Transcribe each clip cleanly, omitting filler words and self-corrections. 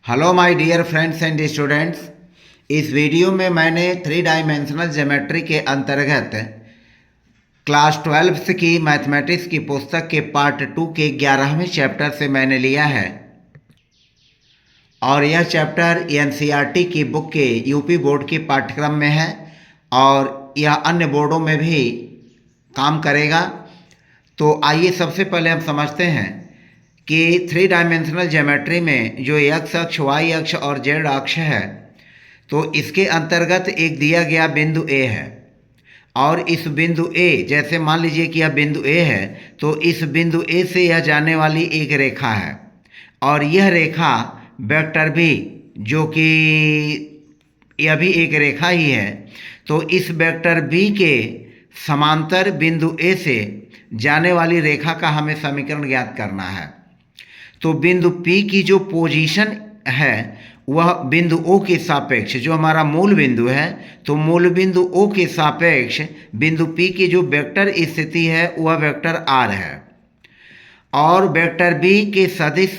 Hello my dear friends and students. इस video में मैंने थ्री डायमेंशनल ज्योमेट्री के अंतर्गत क्लास 12 की मैथमेटिक्स की पुस्तक के पार्ट 2 के 11वें चैप्टर से मैंने लिया है और यह चैप्टर एनसीईआरटी की बुक के यूपी बोर्ड के पाठ्यक्रम में है और यह अन्य बोर्डों में भी काम करेगा। तो आइए सबसे पहले हम समझते हैं कि थ्री डायमेंशनल ज्योमेट्री में जो एक्स अक्ष, वाई अक्ष और जेड अक्ष है, तो इसके अंतर्गत एक दिया गया बिंदु ए है और इस बिंदु ए, जैसे मान लीजिए कि यह बिंदु ए है, तो इस बिंदु ए से यह जाने वाली एक रेखा है और यह रेखा वेक्टर बी, जो कि यह भी एक रेखा ही है, तो इस वेक्टर बी के समांतर बिंदु ए से जाने वाली रेखा का हमें समीकरण ज्ञात करना है। तो बिंदु P की जो पोजीशन है वह बिंदु O के सापेक्ष, जो हमारा मूल बिंदु है, तो मूल बिंदु O के सापेक्ष बिंदु P की जो वेक्टर स्थिति है वह वेक्टर R है और वेक्टर B के सदिश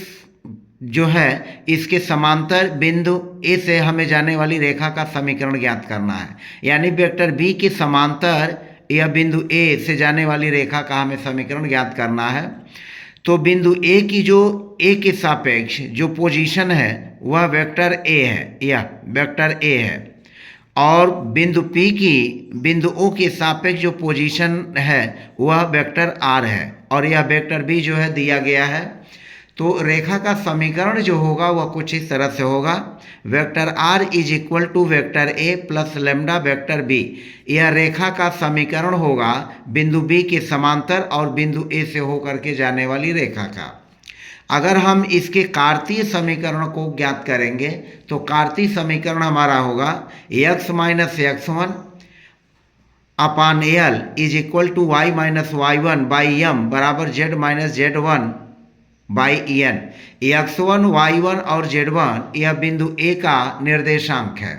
जो है इसके समांतर बिंदु A से हमें जाने वाली रेखा का समीकरण ज्ञात करना है। यानी वेक्टर B के समांतर यह बिंदु A से जाने वाली रेखा का हमें समीकरण ज्ञात करना है। तो बिंदु ए की जो ए के सापेक्ष जो पोजीशन है वह वेक्टर ए है, यह वेक्टर ए है और बिंदु पी की बिंदु ओ के सापेक्ष जो पोजीशन है वह वेक्टर आर है और यह वेक्टर बी जो है दिया गया है। तो रेखा का समीकरण जो होगा वह कुछ इस तरह से होगा, vector R is equal to vector A plus lambda vector B. यह रेखा का समीकरण होगा बिंदु बी के समांतर और बिंदु ए से होकर के जाने वाली रेखा का। अगर हम इसके कार्तीय समीकरण को ज्ञात करेंगे तो कार्तीय समीकरण हमारा होगा X minus X one upon L is equal to Y minus Y one by M बराबर Z minus Z one by N. X one, Y one और जेड वन यह बिंदु ए का निर्देशांक है,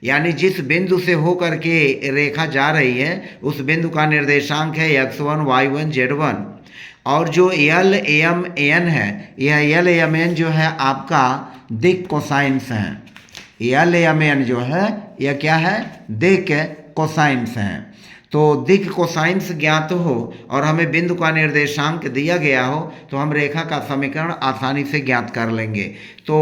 यानी जिस बिंदु से होकर के रेखा जा रही है उस बिंदु का निर्देशांक है X one, Y one, Z one. और जो एल एम एन है, यह एल एम एन जो है आपका दिक् कोसाइंस है। एल एम एन जो है यह क्या है, दिक् कोसाइंस है। तो दिक् कोसाइंस ज्ञात हो और हमें बिंदु का निर्देशांक दिया गया हो तो हम रेखा का समीकरण आसानी से ज्ञात कर लेंगे। तो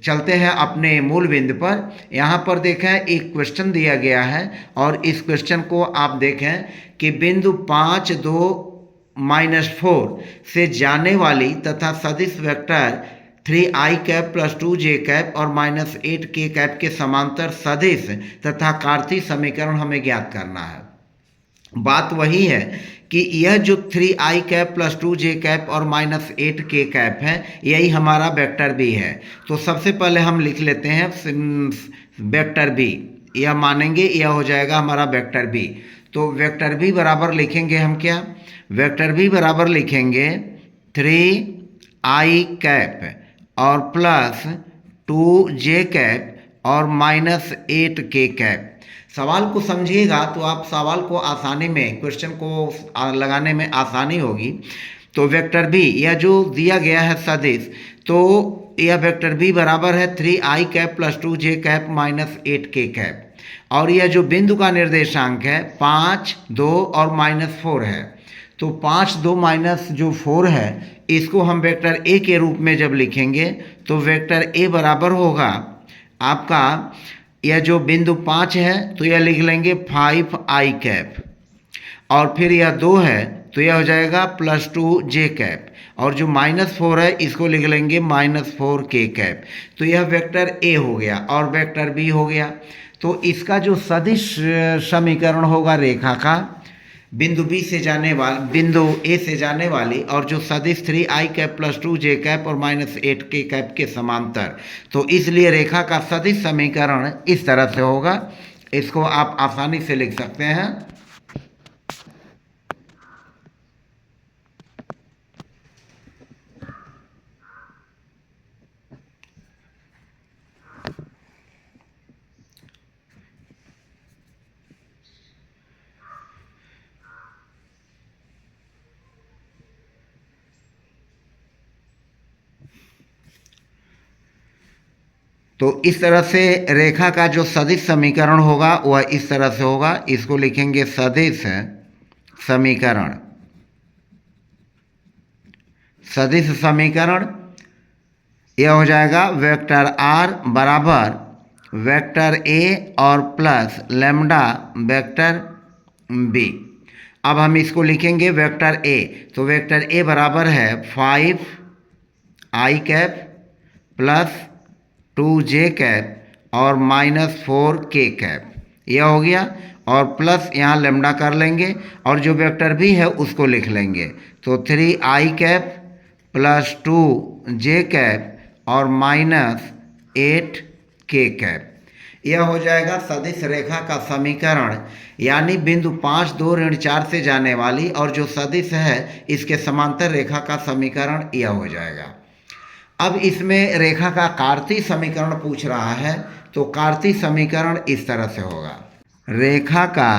चलते हैं अपने मूल बिंदु पर। यहाँ पर देखें एक क्वेश्चन दिया गया है और इस क्वेश्चन को आप देखें कि बिंदु 5, 2, -4 से जाने वाली तथा सदिश vector 3i cap plus 2j cap और -8k कैप के समांतर सदिश तथा कार्तीय समीकरण हमें ज्ञात करना है। बात वही है कि यह जो 3i cap plus 2j cap और -8k कैप है यही हमारा वेक्टर बी है। तो सबसे पहले हम लिख लेते हैं वेक्टर बी, यह मानेंगे यह हो जाएगा हमारा वेक्टर बी। तो वेक्टर बी बराबर लिखेंगे हम क्या, वेक्टर बी बराबर लिखेंगे 3i कैप और प्लस 2j कैप और -8k कैप। सवाल को समझिएगा तो आप सवाल को आसानी में, क्वेश्चन को लगाने में आसानी होगी। तो वेक्टर बी यह जो दिया गया है सदिश, तो यह वेक्टर बी बराबर है 3i cap plus 2j cap -8k cap और यह जो बिंदु का निर्देशांक है 5, 2 और -4 है। तो 5, 2 माइनस जो 4 है इसको हम वेक्टर ए के रूप में जब लिखेंगे तो वेक्टर ए बराबर होगा आपका, यह जो बिंदु 5 है तो यह लिख लेंगे 5i कैप और फिर यह 2 है तो यह हो जाएगा प्लस 2j कैप और जो -4 है इसको लिख लेंगे -4k कैप। तो यह वेक्टर ए हो गया और वेक्टर बी हो गया। तो इसका जो सदिश समीकरण होगा रेखा का बिंदु बी से जाने वाली, बिंदु ए से जाने वाली और जो सदिश 3i cap plus 2j cap और -8k कैप के समांतर, तो इसलिए रेखा का सदिश समीकरण इस तरह से होगा। इसको आप आसानी से लिख सकते हैं। तो इस तरह से रेखा का जो सदिश समीकरण होगा वह इस तरह से होगा। इसको लिखेंगे सदिश समीकरण। सदिश समीकरण यह हो जाएगा वेक्टर आर बराबर वेक्टर ए और प्लस लैम्डा वेक्टर बी। अब हम इसको लिखेंगे वेक्टर ए। तो वेक्टर ए बराबर है 5 आई कैप प्लस 2 जे कैप और -4 के कैप, यह हो गया। और प्लस यहाँ लेमडा कर लेंगे और जो वेक्टर बी है उसको लिख लेंगे। तो 3 आई कैप प्लस 2 जे कैप और -8 के कैप, यह हो जाएगा सदिश रेखा का समीकरण। यानी बिंदु 5, 2, ऋण 4 से जाने वाली और जो सदिश है इसके समांतर रेखा का समीकरण यह हो जाएगा। अब इसमें रेखा का कार्तीय समीकरण पूछ रहा है, तो कार्तीय समीकरण इस तरह से होगा। रेखा का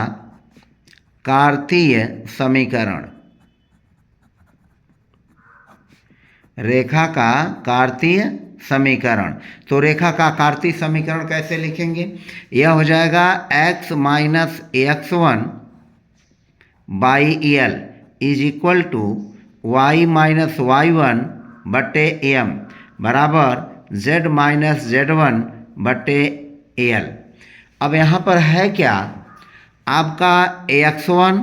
कार्तीय समीकरण, रेखा का कार्तीय समीकरण। तो रेखा का कार्तीय समीकरण कैसे लिखेंगे? यह हो जाएगा x minus x1 by L is equal to y minus y1 बटे एम बराबर z माइनस z1 बटे एल। अब यहाँ पर है क्या, आपका x1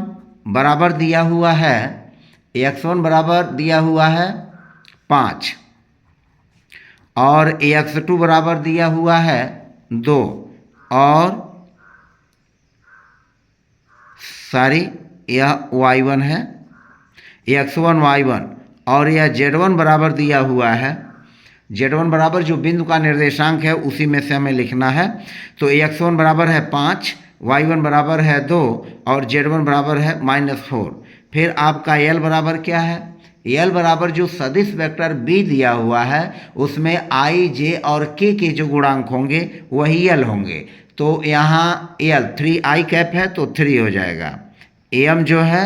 बराबर दिया हुआ है, x1 बराबर दिया हुआ है 5 और x2 बराबर दिया हुआ है 2 और यह y1 है, x1 y1 और यह z1 बराबर दिया हुआ है। z1 बराबर जो बिंदु का निर्देशांक है उसी में से हमें लिखना है। तो x1 बराबर है 5, y1 बराबर है 2 और z1 बराबर है -4। फिर आपका l बराबर क्या है? l बराबर जो सदिश वेक्टर b दिया हुआ है उसमें i, j और k के जो गुणांक होंगे वही l होंगे। तो यहाँ l 3i कैप है तो 3 हो जाएगा। am जो है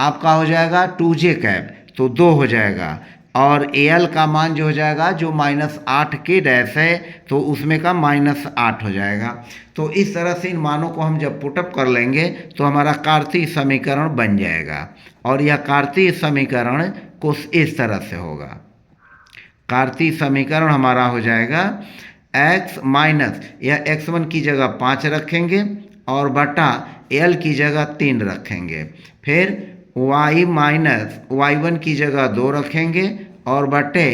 आपका हो जाएगा 2j कैप तो 2 हो जाएगा। और al का मान जो हो जाएगा जो -8 के डैश है तो उसमें का -8 हो जाएगा। तो इस तरह से इन मानों को हम जब पुटअप कर लेंगे तो हमारा कार्तीय समीकरण बन जाएगा। और यह कार्तीय समीकरण कुछ इस तरह से होगा। कार्तीय समीकरण हमारा हो जाएगा x माइनस, यह x1 की जगह 5 रखेंगे और बटा l की जगह 3 रखेंगे। फिर y माइनस y1 की जगह 2 रखेंगे और बटे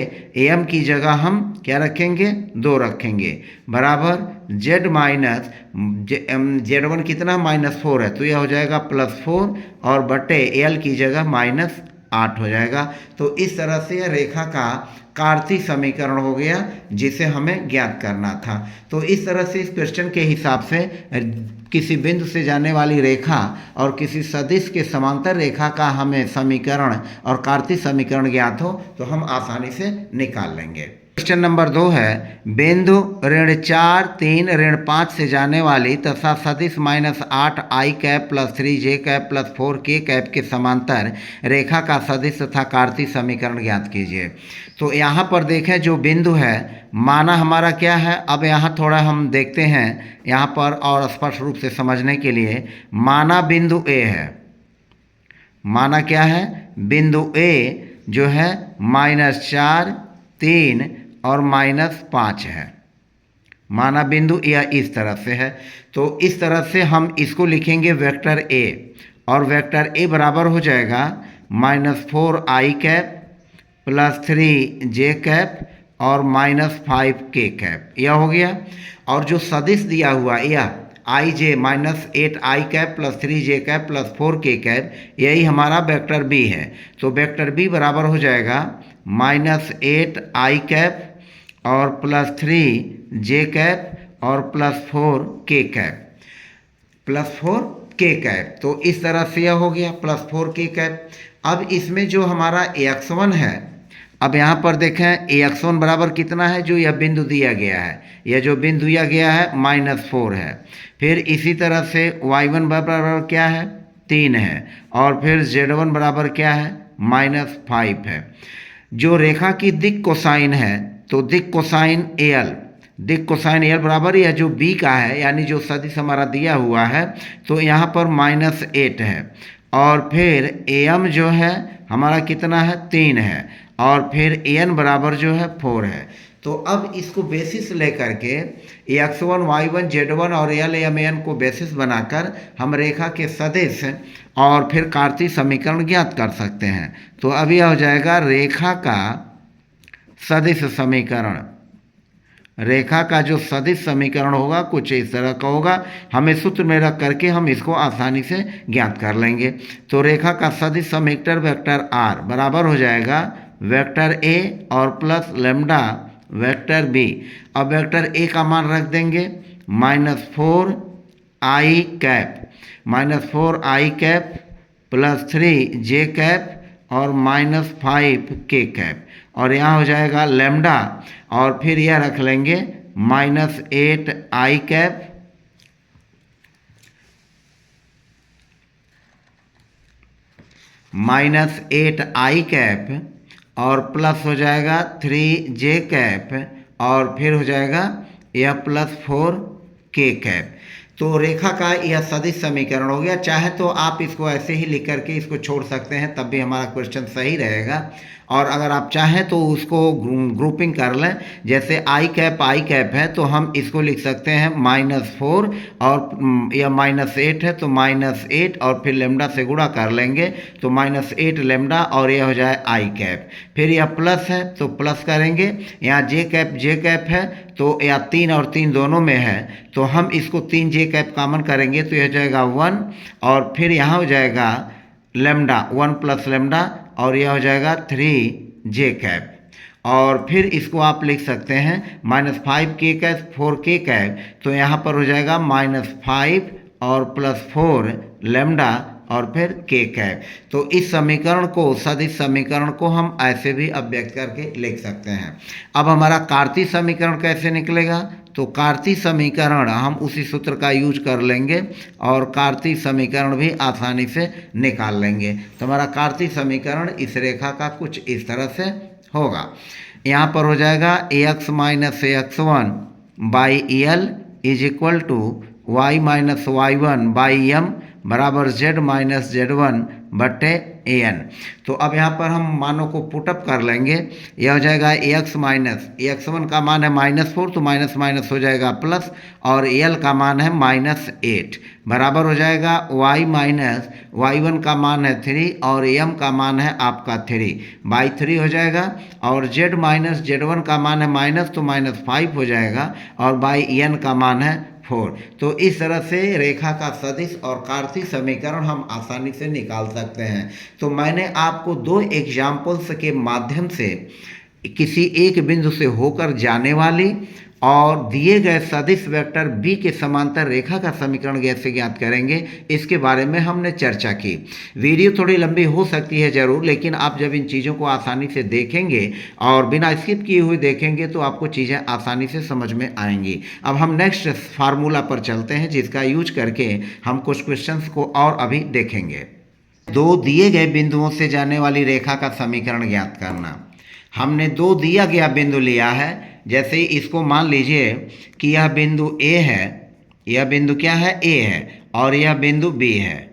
m की जगह हम क्या रखेंगे? 2 रखेंगे बराबर z माइनस z1 कितना -4 है तो यह हो जाएगा +4 और बटे l की जगह -8 हो जाएगा। तो इस तरह से यह रेखा का कार्तीय समीकरण हो गया जिसे हमें ज्ञात करना था। तो इस तरह से इस क्वेश्चन के हिसाब से किसी बिंदु से जाने वाली रेखा और किसी सदिश के समांतर रेखा का हमें समीकरण और कार्तीय समीकरण ज्ञात हो तो हम आसानी से निकाल लेंगे। क्वेश्चन नंबर 2 है, बिंदु ऋण 4, 3, ऋण 5 से जाने वाली तथा सदिश -8 आई कैप प्लस 3 जे कैप प्लस 4 के कैप के समांतर रेखा का सदिश तथा कार्तीय समीकरण ज्ञात कीजिए। तो यहाँ पर देखें जो बिंदु है माना हमारा क्या है। अब यहाँ थोड़ा हम देखते हैं यहाँ पर और स्पष्ट रूप से समझने के लिए। माना बिंदु A है, माना क्या है? बिंदु A जो है -4, 3 और -5 है। माना बिंदु यह इस तरह से है। तो इस तरह से हम इसको लिखेंगे वेक्टर A और वेक्टर A बराबर हो जाएगा -4 आई कैप प्लस 3 जे कैप और -5 के कैप, यह हो गया। और जो सदिश दिया हुआ यह आई जे -8 आई कैप प्लस 3 जे कैप प्लस 4 के कैप, यही हमारा वेक्टर बी है। तो वेक्टर बी बराबर हो जाएगा -8 आई कैप और प्लस 3 जे कैप और +4 के कैप, +4 के कैप। तो इस तरह से यह हो गया +4 के कैप। अब इसमें जो हमारा x1 है, अब यहाँ पर देखें x1 बराबर कितना है जो यह बिंदु दिया गया है, यह जो बिंदु दिया गया है -4 है। फिर इसी तरह से y1 बराबर क्या है? 3 है और फिर z1 बराबर क्या है? -5 है। जो रेखा की दिक् कोसाइन है तो दिक् कोसाइन al, दिक कोसाइन एल बराबर यह जो बी का है, यानी जो सदिश हमारा दिया हुआ है, तो यहाँ पर -8 है, और फिर एम जो है हमारा कितना है 3 है, और फिर एन बराबर जो है 4 है। तो अब इसको बेसिस लेकर के x1 y1 z1 और एल एम एन को बेसिस बनाकर हम रेखा के सदिश और फिर कार्तीय समीकरण ज्ञात कर सकते हैं। तो अब यह हो जाएगा रेखा का सदिश समीकरण। रेखा का जो सदिश समीकरण होगा कुछ इस तरह का होगा, हमें सूत्र में रख करके हम इसको आसानी से ज्ञात कर लेंगे। तो रेखा का सदिश समीकरण वेक्टर r बराबर हो जाएगा वेक्टर a और प्लस लेमडा वेक्टर b। अब वेक्टर a का मान रख देंगे -4i cap, -4i cap plus 3j cap और -5k कैप, और यहाँ हो जाएगा लेमडा, और फिर यह रख लेंगे -8i कैप -8i कैप और प्लस हो जाएगा 3j कैप, और फिर हो जाएगा यह प्लस 4k कैप। तो रेखा का यह सदिश समीकरण हो गया। चाहे तो आप इसको ऐसे ही लिख करके इसको छोड़ सकते हैं, तब भी हमारा क्वेश्चन सही रहेगा, और अगर आप चाहें तो उसको ग्रुपिंग कर लें। जैसे i कैप है तो हम इसको लिख सकते हैं -4, और यह -8 है तो -8, और फिर लेमडा से गुणा कर लेंगे तो -8 लेमडा, और यह हो जाए i कैप। फिर यह प्लस है तो प्लस करेंगे, यहाँ j कैप है तो यह 3 और 3 दोनों में है, तो हम इसको 3j कैप कॉमन करेंगे तो यह हो जाएगा 1, और फिर यहाँ हो जाएगा लेमडा 1 प्लस लेमडा, और यह हो जाएगा 3j कैप, और फिर इसको आप लिख सकते हैं -5k कैप 4k कैप, तो यहाँ पर हो जाएगा -5 और प्लस 4 लेमडा और फिर k कैप। तो इस समीकरण को, सदिश समीकरण को हम ऐसे भी अभिव्यक्त करके लिख सकते हैं। अब हमारा कार्तीय समीकरण कैसे निकलेगा? तो कार्तीय समीकरण हम उसी सूत्र का यूज कर लेंगे और कार्तीय समीकरण भी आसानी से निकाल लेंगे। तो हमारा कार्तीय समीकरण इस रेखा का कुछ इस तरह से होगा। यहाँ पर हो जाएगा ax minus ax1 by L is equal to y minus y1 by M बराबर z माइनस z1 बटे an। तो अब यहाँ पर हम मानों को पुटअप कर लेंगे। यह हो जाएगा ax माइनस ax1 का मान है -4 तो माइनस माइनस हो जाएगा प्लस, और l का मान है -8 बराबर हो जाएगा y माइनस y1 का मान है 3 और m का मान है आपका 3 बाई 3 हो जाएगा, और z माइनस z1 का मान है माइनस तो -5 हो जाएगा, और बाई n का मान है 4। तो इस तरह से रेखा का सदिश और कार्तीय समीकरण हम आसानी से निकाल सकते हैं। तो मैंने आपको 2 एग्जाम्पल्स के माध्यम से किसी एक बिंदु से होकर जाने वाली और दिए गए सदिश वेक्टर b के समांतर रेखा का समीकरण कैसे ज्ञात करेंगे, इसके बारे में हमने चर्चा की। वीडियो थोड़ी लंबी हो सकती है ज़रूर, लेकिन आप जब इन चीज़ों को आसानी से देखेंगे और बिना स्किप किए हुए देखेंगे तो आपको चीज़ें आसानी से समझ में आएंगी। अब हम नेक्स्ट फार्मूला पर चलते हैं, जिसका यूज करके हम कुछ क्वेश्चंस को और अभी देखेंगे। 2 दिए गए बिंदुओं से जाने वाली रेखा का समीकरण ज्ञात करना। हमने 2 दिया गया बिंदु लिया है। जैसे इसको मान लीजिए कि यह बिंदु A है, यह बिंदु क्या है A है, और यह बिंदु B है।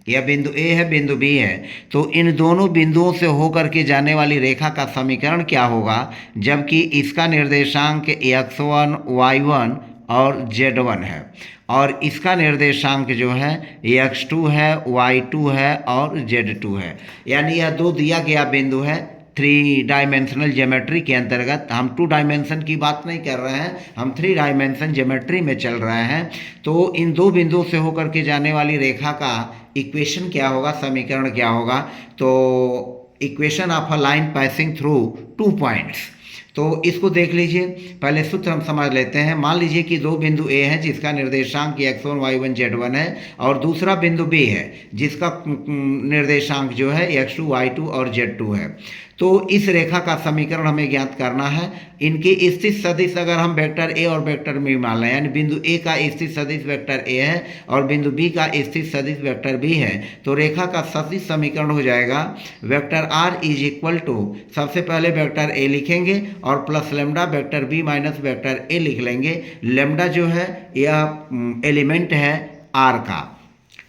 यह बिंदु A है, बिंदु B है। तो इन दोनों बिंदुओं से होकर के जाने वाली रेखा का समीकरण क्या होगा, जबकि इसका निर्देशांक x1 y1 और z1 है, और इसका निर्देशांक जो है x2 है, y2 है और z2 है। यानी यह 2 दिया गया बिंदु है। 3 डायमेंशनल ज्योमेट्री के अंतर्गत हम 2 डायमेंशन की बात नहीं कर रहे हैं, हम 3 डायमेंशन ज्योमेट्री में चल रहे हैं। तो इन 2 बिंदुओं से होकर के जाने वाली रेखा का इक्वेशन क्या होगा, समीकरण क्या होगा? तो equation of a line passing through 2 points. तो इसको देख लीजिए, पहले सूत्र हम समझ लेते हैं। मान लीजिए कि 2 बिंदु A है जिसका निर्देशांक x1 y1 z1 है, और दूसरा बिंदु B है जिसका निर्देशांक जो है x2 y2 और z2 है। तो इस रेखा का समीकरण हमें ज्ञात करना है। इनकी स्थित सदिश अगर हम वेक्टर ए और वेक्टर बी मान लें, यानी बिंदु ए का स्थित सदिश वेक्टर ए है और बिंदु बी का स्थित सदिश वेक्टर बी है, तो रेखा का सदिश समीकरण हो जाएगा vector R is equal to, सबसे पहले वेक्टर ए लिखेंगे और plus lambda vector B minus vector A लिख लेंगे। लेमडा जो है यह एलिमेंट है आर का,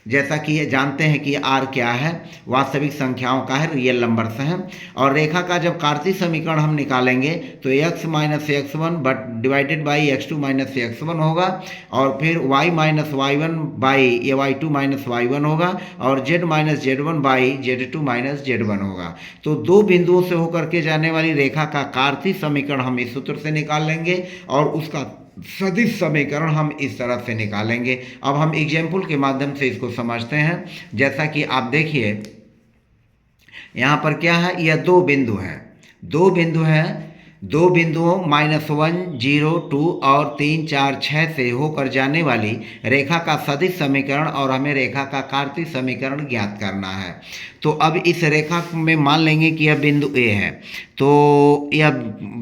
जैसा कि ये जानते हैं कि आर क्या है, वास्तविक संख्याओं का है, रियल नंबर्स हैं। और रेखा का जब कार्तीय समीकरण हम निकालेंगे तो x minus X one but divided by x2 minus X one होगा, और फिर y minus Y one by ये y2 माइनस वाई वन होगा, और z minus Z one by z2 minus Z one होगा। तो दो बिंदुओं से होकर के जाने वाली रेखा का कार्तीय समीकरण हम इस सूत्र से निकाल लेंगे और उसका सदिश समीकरण हम इस तरह से निकालेंगे। अब हम एग्जाम्पल के माध्यम से इसको समझते हैं। जैसा कि आप देखिए यहाँ पर क्या है, यह दो बिंदु हैं, दो बिंदुओं -1, 0, 2 और 3, 4, 6 से होकर जाने वाली रेखा का सदिश समीकरण और हमें रेखा का कार्तीय समीकरण ज्ञात करना है। तो अब इस रेखा में मान लेंगे कि यह बिंदु ए है, तो यह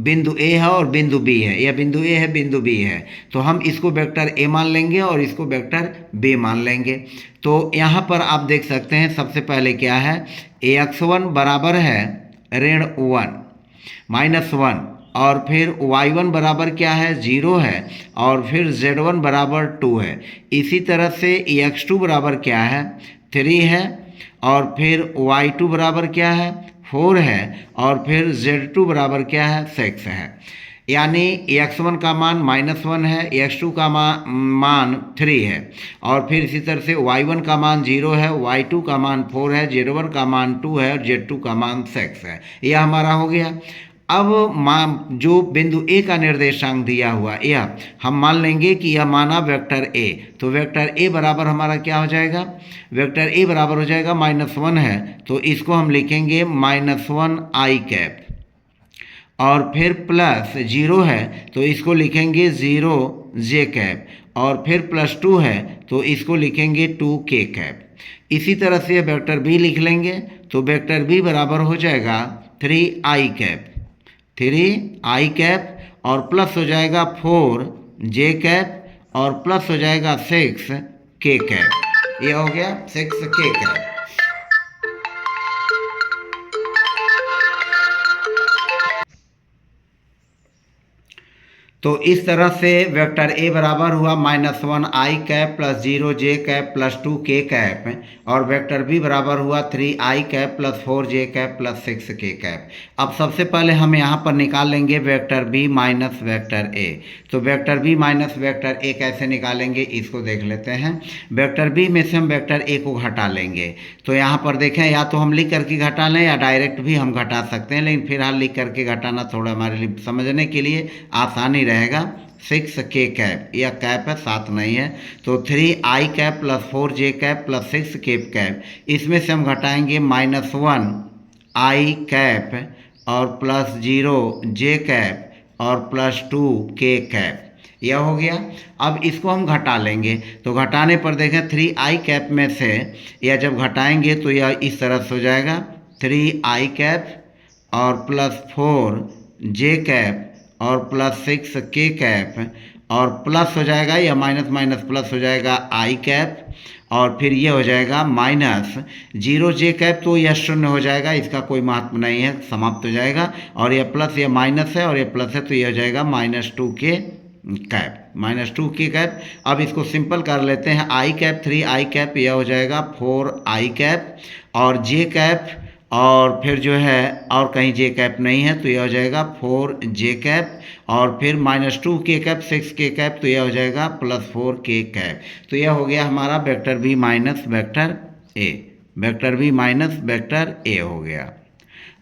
बिंदु ए है और बिंदु बी है, यह बिंदु ए है, बिंदु बी है, तो हम इसको वेक्टर ए मान लेंगे और इसको वेक्टर बी मान लेंगे। तो यहाँ पर आप देख सकते हैं सबसे पहले क्या है, x1 बराबर है -1 और फिर y1 बराबर क्या है 0 है, और फिर z1 बराबर 2 है। इसी तरह से x2 बराबर क्या है 3 है, और फिर y2 बराबर क्या है 4 है, और फिर z2 बराबर क्या है 6 है। यानी x1 का मान -1 है, x2 का मान 3 है, और फिर इसी तरह से y1 का मान 0 है, y2 का मान 4 है, z1 का मान 2 है और z2 का मान 6 है। यह हमारा हो गया। अब जो बिंदु ए का निर्देशांक दिया हुआ यह हम मान लेंगे कि यह माना वेक्टर ए, तो वेक्टर ए बराबर हमारा क्या हो जाएगा, वेक्टर ए बराबर हो जाएगा -1 है, तो इसको हम लिखेंगे -1 आई कैप, और फिर प्लस 0 है तो इसको लिखेंगे 0 जे कैप, और फिर +2 है तो इसको लिखेंगे 2 के कैप। इसी तरह से वेक्टर बी लिख लेंगे, तो वेक्टर बी बराबर हो जाएगा 3 आई कैप, और प्लस हो जाएगा 4 जे कैप, और प्लस हो जाएगा 6 के कैप। ये हो गया 6 के कैप। तो इस तरह से वेक्टर ए बराबर हुआ -1 आई कैप प्लस 0 जे कैप प्लस 2 के कैप, और वेक्टर बी बराबर हुआ 3 आई कैप प्लस 4 जे कैप प्लस 6 के कैप। अब सबसे पहले हम यहाँ पर निकाल लेंगे vector B minus vector A. तो vector B minus vector A कैसे निकालेंगे इसको देख लेते हैं। वेक्टर बी में से हम वेक्टर ए को घटा लेंगे। तो यहाँ पर देखें, या तो हम लिख करके घटा लें या डायरेक्ट भी हम घटा सकते हैं, लेकिन फिलहाल लिख करके घटाना थोड़ा हमारे लिए समझने के लिए आसानी रहेगा। 6 के कैप, यह कैप है, 7 नहीं है, तो 3 आई कैप प्लस 4 जे कैप प्लस 6 के कैप। इसमें से हम घटाएंगे -1 आई कैप और प्लस 0 जे कैप और प्लस 2 के कैप। यह हो गया। अब इसको हम घटा लेंगे, तो घटाने पर देखें 3 आई कैप में से यह जब घटाएंगे तो यह इस तरह से हो जाएगा 3 आई कैप और प्लस 4 जे कैप और प्लस 6 के कैप, और प्लस हो जाएगा या माइनस माइनस प्लस हो जाएगा आई कैप, और फिर ये हो जाएगा -0 जे कैप, तो यह 0 हो जाएगा, इसका कोई महत्व नहीं है, समाप्त हो जाएगा। और यह प्लस यह माइनस है और यह प्लस है, तो यह हो जाएगा -2 के कैप, -2 के कैप। अब इसको सिंपल कर लेते हैं। आई कैप 3 आई कैप, यह हो जाएगा 4 आई कैप, और जे कैप और फिर जो है और कहीं जे कैप नहीं है तो यह हो जाएगा 4 जे कैप, और फिर -2 के कैप 6 के कैप, तो यह हो जाएगा +4 के कैप। तो यह हो गया हमारा vector B minus vector A, vector B minus vector A हो गया।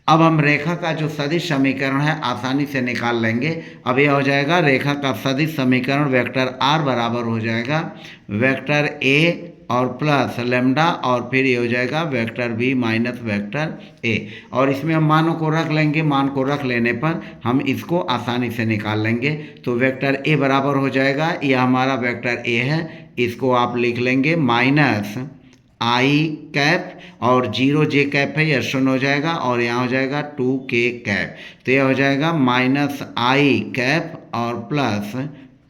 अब हम रेखा का जो सदिश समीकरण है आसानी से निकाल लेंगे। अब यह हो जाएगा रेखा का सदिश समीकरण, वेक्टर आर बराबर हो जाएगा वेक्टर ए और प्लस लेमडा, और फिर ये हो जाएगा vector B minus vector A, और इसमें हम मानों को रख लेंगे। मान को रख लेने पर हम इसको आसानी से निकाल लेंगे। तो वेक्टर ए बराबर हो जाएगा, यह हमारा वेक्टर ए है, इसको आप लिख लेंगे आई कैप और 0 जे कैप है, यह शून्य हो जाएगा और यहाँ हो जाएगा 2k कैप। तो यह हो जाएगा माइनस आई कैप और प्लस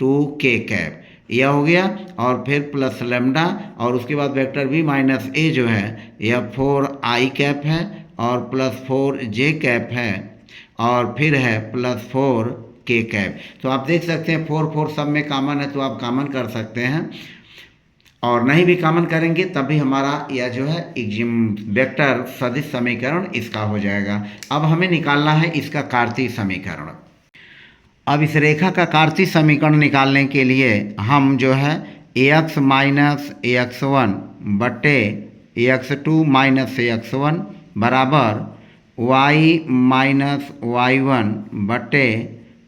2k कैप, यह हो गया। और फिर प्लस लेमडा और उसके बाद वेक्टर बी माइनस ए जो है यह 4i कैप है और प्लस 4j कैप है और फिर है प्लस 4k कैप। तो आप देख सकते हैं 4 4 सब में कॉमन है, तो आप कॉमन कर सकते हैं और नहीं भी कॉमन करेंगे तब भी हमारा यह जो है वेक्टर सदिश समीकरण इसका हो जाएगा। अब हमें निकालना है इसका कार्तीय समीकरण। अब इस रेखा का कार्तीय समीकरण निकालने के लिए हम जो है ax माइनस ax1 बटे ax2 माइनस ax1 बराबर y माइनस y1 बटे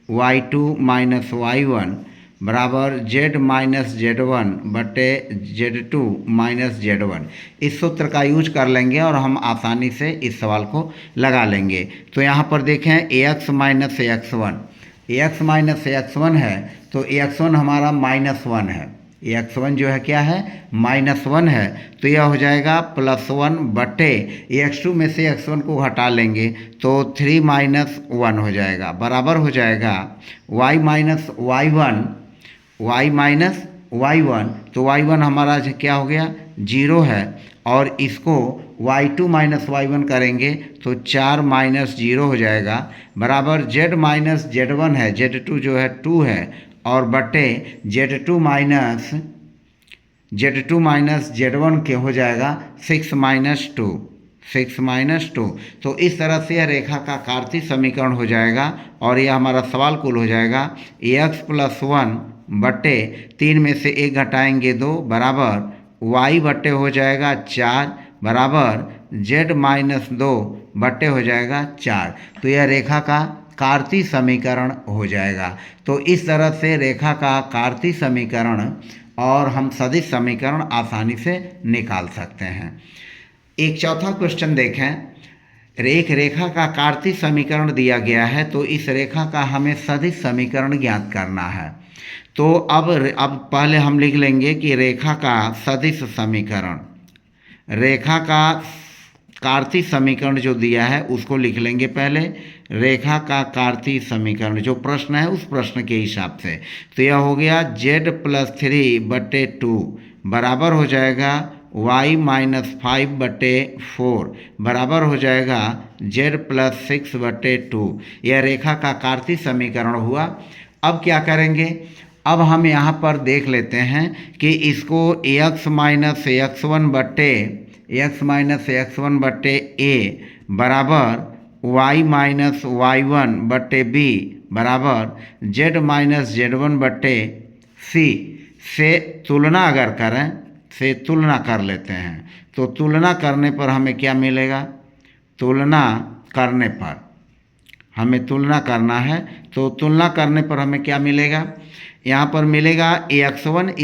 y2 माइनस y1 बराबर z माइनस z1 बटे z2 माइनस z1, इस सूत्र का यूज कर लेंगे और हम आसानी से इस सवाल को लगा लेंगे। तो यहाँ पर देखें ax minus ax1, ax minus ax1 है तो ax1 हमारा -1 है, ax1 जो है क्या है -1 है, तो यह हो जाएगा +1 बटे ax2 में से x1 को हटा लेंगे तो 3 - 1 हो जाएगा बराबर हो जाएगा y माइनस y1, तो y1 हमारा क्या हो गया 0 है और इसको y2 माइनस y1 करेंगे तो 4 - 0 हो जाएगा बराबर z माइनस z1 है, z2 जो है 2 है और बटे z2 माइनस z1 के हो जाएगा 6 - 2। तो इस तरह से यह रेखा का कार्तीय समीकरण हो जाएगा और यह हमारा सवाल कुल हो जाएगा ax + 1 बटे 3 में से 1 घटाएंगे 2 बराबर y बटे हो जाएगा 4 बराबर z माइनस 2 बटे हो जाएगा 4। तो यह रेखा का कार्तीय समीकरण हो जाएगा। तो इस तरह से रेखा का कार्तीय समीकरण और हम सदिश समीकरण आसानी से निकाल सकते हैं। एक चौथा क्वेश्चन देखें। एक रेखा का कार्तीय समीकरण दिया गया है तो इस रेखा का हमें सदिश समीकरण ज्ञात करना है। तो अब पहले हम लिख लेंगे कि रेखा का सदिश समीकरण, रेखा का कार्तीय समीकरण जो दिया है उसको लिख लेंगे पहले, रेखा का कार्तीय समीकरण जो प्रश्न है उस प्रश्न के हिसाब से। तो यह हो गया z + 3 बटे 2 बराबर हो जाएगा y माइनस 5 बटे 4 बराबर हो जाएगा z + 6 बटे 2। यह रेखा का कार्तीय समीकरण हुआ। अब क्या करेंगे, अब हम यहाँ पर देख लेते हैं कि इसको x माइनस x1 बटे a बराबर y माइनस y1 बटे b बराबर z माइनस z1 बटे c से तुलना अगर करें, से तुलना कर लेते हैं तो तुलना करने पर हमें क्या मिलेगा, तुलना करने पर हमें तुलना करना है तो तुलना करने पर हमें क्या मिलेगा, यहाँ पर मिलेगा ax1 =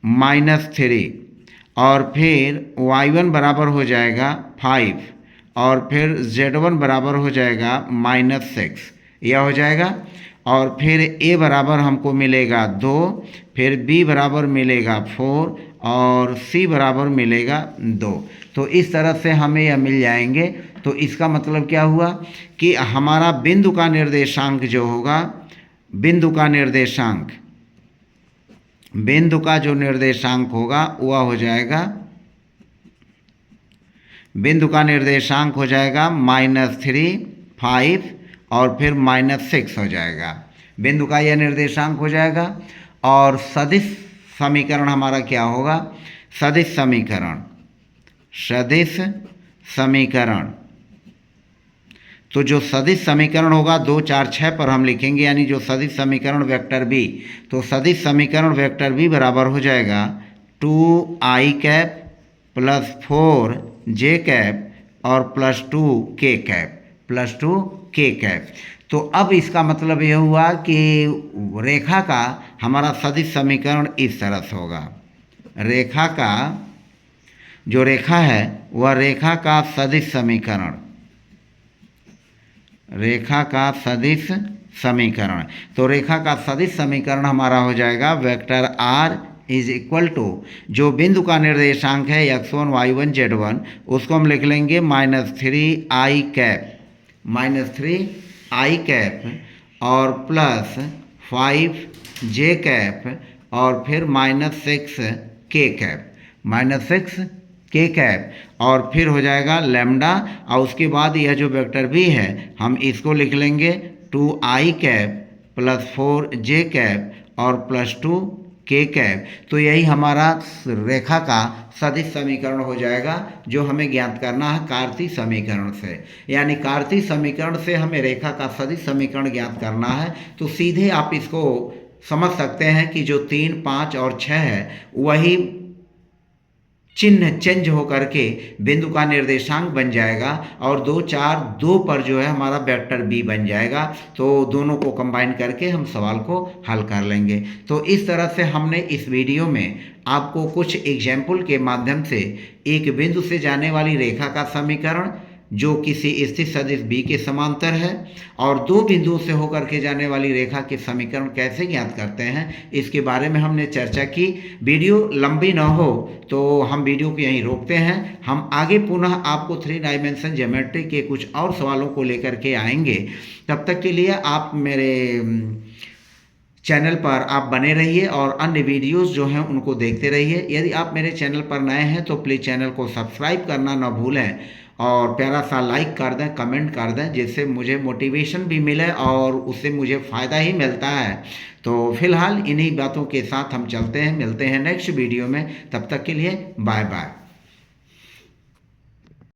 -3 और फिर y1 बराबर हो जाएगा 5 और फिर z1 बराबर हो जाएगा -6, यह हो जाएगा। और फिर a बराबर हमको मिलेगा 2, फिर b बराबर मिलेगा 4 और c बराबर मिलेगा 2। तो इस तरह से हमें यह मिल जाएंगे। तो इसका मतलब क्या हुआ कि हमारा बिंदु का निर्देशांक जो होगा, बिंदु का जो निर्देशांक होगा वह हो जाएगा, बिंदु का निर्देशांक हो जाएगा -3, 5 और फिर -6 हो जाएगा, बिंदु का यह निर्देशांक हो जाएगा। और सदिश समीकरण हमारा क्या होगा, सदिश समीकरण तो जो सदिश समीकरण होगा 2, 4, 6 पर हम लिखेंगे, यानी जो सदिश समीकरण वेक्टर बी, तो सदिश समीकरण वेक्टर बी बराबर हो जाएगा 2i कैप + 4j कैप और +2k कैप। तो अब इसका मतलब यह हुआ कि रेखा का हमारा सदिश समीकरण इस तरह से होगा, रेखा का जो रेखा है वह रेखा का सदिश समीकरण, रेखा का सदिश समीकरण। तो रेखा का सदिश समीकरण हमारा हो जाएगा vector r is equal to जो बिंदु का निर्देशांक है x1 y1 z1 उसको हम लिख लेंगे -3i कैप, -3i कैप और प्लस 5j कैप और फिर -6k कैप, -6k कैप और फिर हो जाएगा लैम्डा और उसके बाद यह जो वेक्टर भी है हम इसको लिख लेंगे 2i cap plus 4j cap और प्लस 2k कैप। तो यही हमारा रेखा का सदिश समीकरण हो जाएगा जो हमें ज्ञात करना है कार्तीय समीकरण से। यानी कार्तीय समीकरण से हमें रेखा का सदिश समीकरण ज्ञात करना है। तो सीधे आप इसको समझ सकते हैं कि जो 3, 5 और 6 है वही चिन्ह चेंज होकर के बिंदु का निर्देशांक बन जाएगा और 2, 4, 2 पर जो है हमारा वेक्टर बी बन जाएगा। तो दोनों को कंबाइन करके हम सवाल को हल कर लेंगे। तो इस तरह से हमने इस वीडियो में आपको कुछ एग्जाम्पल के माध्यम से एक बिंदु से जाने वाली रेखा का समीकरण जो किसी स्थित सदिश बी के समांतर है और 2 बिंदुओं से होकर के जाने वाली रेखा के समीकरण कैसे ज्ञात करते हैं इसके बारे में हमने चर्चा की। वीडियो लंबी ना हो तो हम वीडियो को यहीं रोकते हैं। हम आगे पुनः आपको 3 डायमेंशन ज्योमेट्री के कुछ और सवालों को लेकर के आएंगे। तब तक के लिए आप मेरे चैनल पर आप बने रहिए और अन्य वीडियोस जो हैं उनको देखते रहिए। यदि आप मेरे चैनल पर नए हैं तो प्लीज़ चैनल को सब्सक्राइब करना ना भूलें और प्यारा सा लाइक कर दें, कमेंट कर दें, जिससे मुझे मोटिवेशन भी मिले और उससे मुझे फ़ायदा ही मिलता है। तो फिलहाल इन्हीं बातों के साथ हम चलते हैं, मिलते हैं नेक्स्ट वीडियो में। तब तक के लिए बाय बाय।